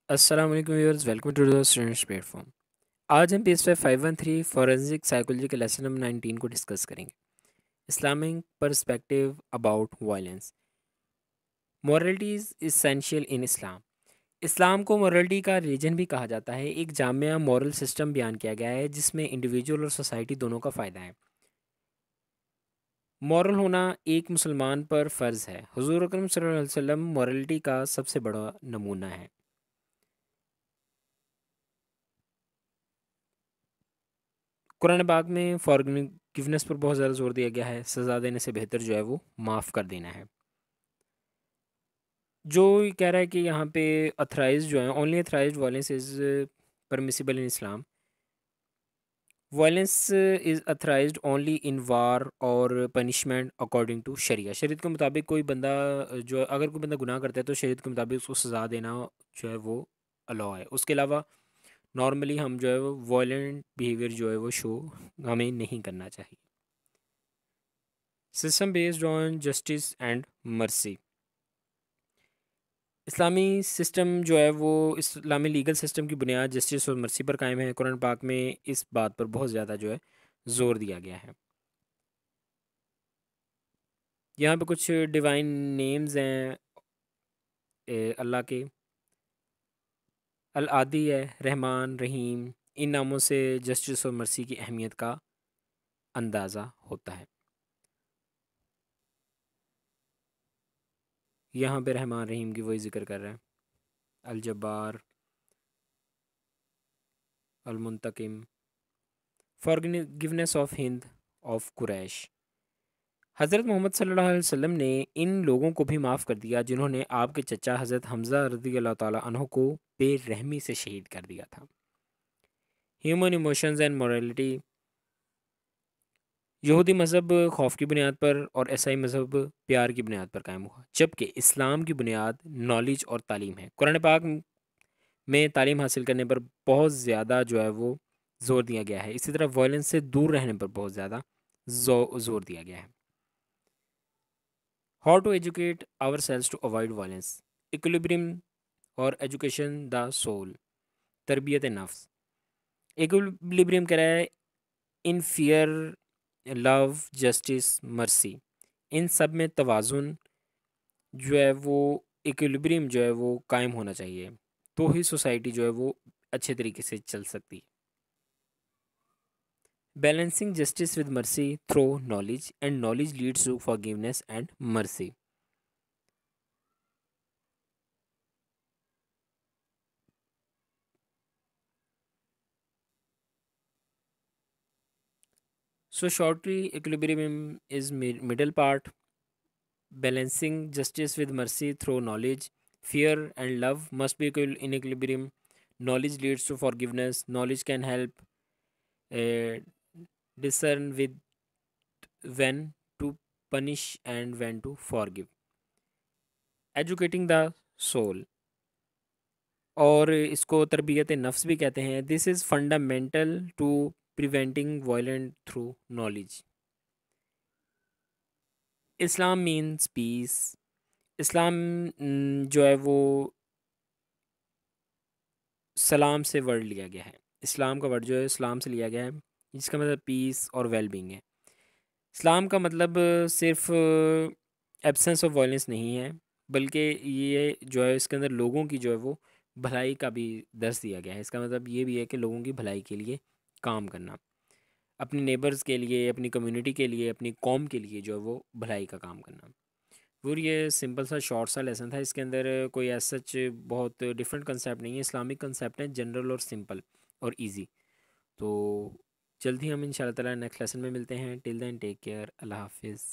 अस्सलाम वालेकुम viewers, welcome to the students platform. आज हम पीएस 513 फॉरेंसिक साइकोलॉजी के लेसन नंबर 19 को डिस्कस करेंगे। Islamic perspective about violence. Morality is essential in Islam. इस्लाम को मॉरलिटी का रीजन भी कहा जाता है। एक जामिया मॉरल सिस्टम बयान किया गया है जिसमें इंडिविजुअल और सोसाइटी दोनों का फ़ायदा है। मॉरल होना एक मुसलमान पर फ़र्ज़ है। हुज़ूर अकरम सल्लल्लाहु अलैहि वसल्लम मॉरलिटी का सबसे बड़ा नमूना है। कुरान पाक में फॉरगिवनेस पर बहुत ज़्यादा जोर दिया गया है। सज़ा देने से बेहतर जो है वो माफ़ कर देना है। जो ये कह रहा है कि यहाँ पे अथराइज जो है, only authorize violence is permissible in Islam. Violence is authorized only in war और पनिशमेंट अकॉर्डिंग टू शरिया। शरीयत के मुताबिक कोई बंदा जो अगर कोई बंदा गुनाह करता है तो शरीयत के मुताबिक उसको सज़ा देना जो है वो अलाउ है। उसके अलावा नॉर्मली हम जो है वो वायलेंट बिहेवियर जो है वो शो हमें नहीं करना चाहिए। System based on justice and mercy. Islami system जो है वो इस्लामी लीगल सिस्टम की बुनियाद जस्टिस और मर्सी पर कायम है। कुरान पाक में इस बात पर बहुत ज़्यादा जो है ज़ोर दिया गया है। यहाँ पे कुछ डिवाइन नेम्स हैं अल्लाह के। अल आदी है, रहमान, रहीम। इन नामों से जस्टिस और मर्सी की अहमियत का अंदाज़ा होता है। यहाँ पे रहमान रहीम की वही जिक्र कर रहे हैं। अल जब्बार, अल मुंतकिम, forgiveness of Hind of Quraysh. हज़रत मोहम्मद सल्लल्लाहु अलैहि वसल्लम ने इन लोगों को भी माफ़ कर दिया जिन्होंने आपके चचा हज़रत हमज़ा रज़ी अल्लाह ताला अन्हो को बेरहमी से शहीद कर दिया था। Human emotions and morality. यहूदी मज़हब खौफ की बुनियाद पर और ईसाई मज़हब प्यार की बुनियाद पर कायम हुआ, जबकि इस्लाम की बुनियाद नॉलेज और तालीम है। कुरान पाक में तालीम हासिल करने पर बहुत ज़्यादा जो है वो ज़ोर दिया गया है। इसी तरह वायलेंस से दूर रहने पर बहुत ज़्यादा ज़ोर दिया गया है। How to educate our selves to avoid violence. Equilibrium और एजुकेशन द सोल। तरबियत नफ्स। इक्विलिब्रियम कह रहा है in fear, love, justice, mercy. इन सब में तवाज़ुन जो है वो इक्विलिब्रियम जो है वो कायम होना चाहिए, तो ही सोसाइटी जो है वो अच्छे तरीके से चल सकती है। Balancing justice with mercy through knowledge and knowledge leads to forgiveness and mercy. So shortly, equilibrium is middle part. Balancing justice with mercy through knowledge, fear and love must be in equilibrium. Knowledge leads to forgiveness. Knowledge can help uh, discern with when to punish and when to forgive. Educating the soul, और इसको तरबियत नफ्स भी कहते हैं। This is fundamental to preventing violent through knowledge. इस्लाम means peace. इस्लाम जो है वो सलाम से वर्ड लिया गया है। इस्लाम का वर्ड जो है इस्लाम से लिया गया है, जिसका मतलब पीस और वेल बींग है। इस्लाम का मतलब सिर्फ एब्सेंस ऑफ वायलेंस नहीं है, बल्कि ये जो है इसके अंदर लोगों की जो है वो भलाई का भी दर्स दिया गया है। इसका मतलब ये भी है कि लोगों की भलाई के लिए काम करना, अपने नेबर्स के लिए, अपनी कम्युनिटी के लिए, अपनी कौम के लिए जो है वो भलाई का काम करना। वो ये सिंपल सा शॉर्ट सा लेसन था। इसके अंदर कोई ऐसा सच बहुत डिफरेंट कंसेप्ट नहीं है। इस्लामिक कंसेप्ट है, जनरल और सिंपल और इजी। तो जल्द ही हम इंशाल्लाह ताला नेक्स्ट लेसन में मिलते हैं। टिल देन टेक केयर, अल्लाह हाफिज़।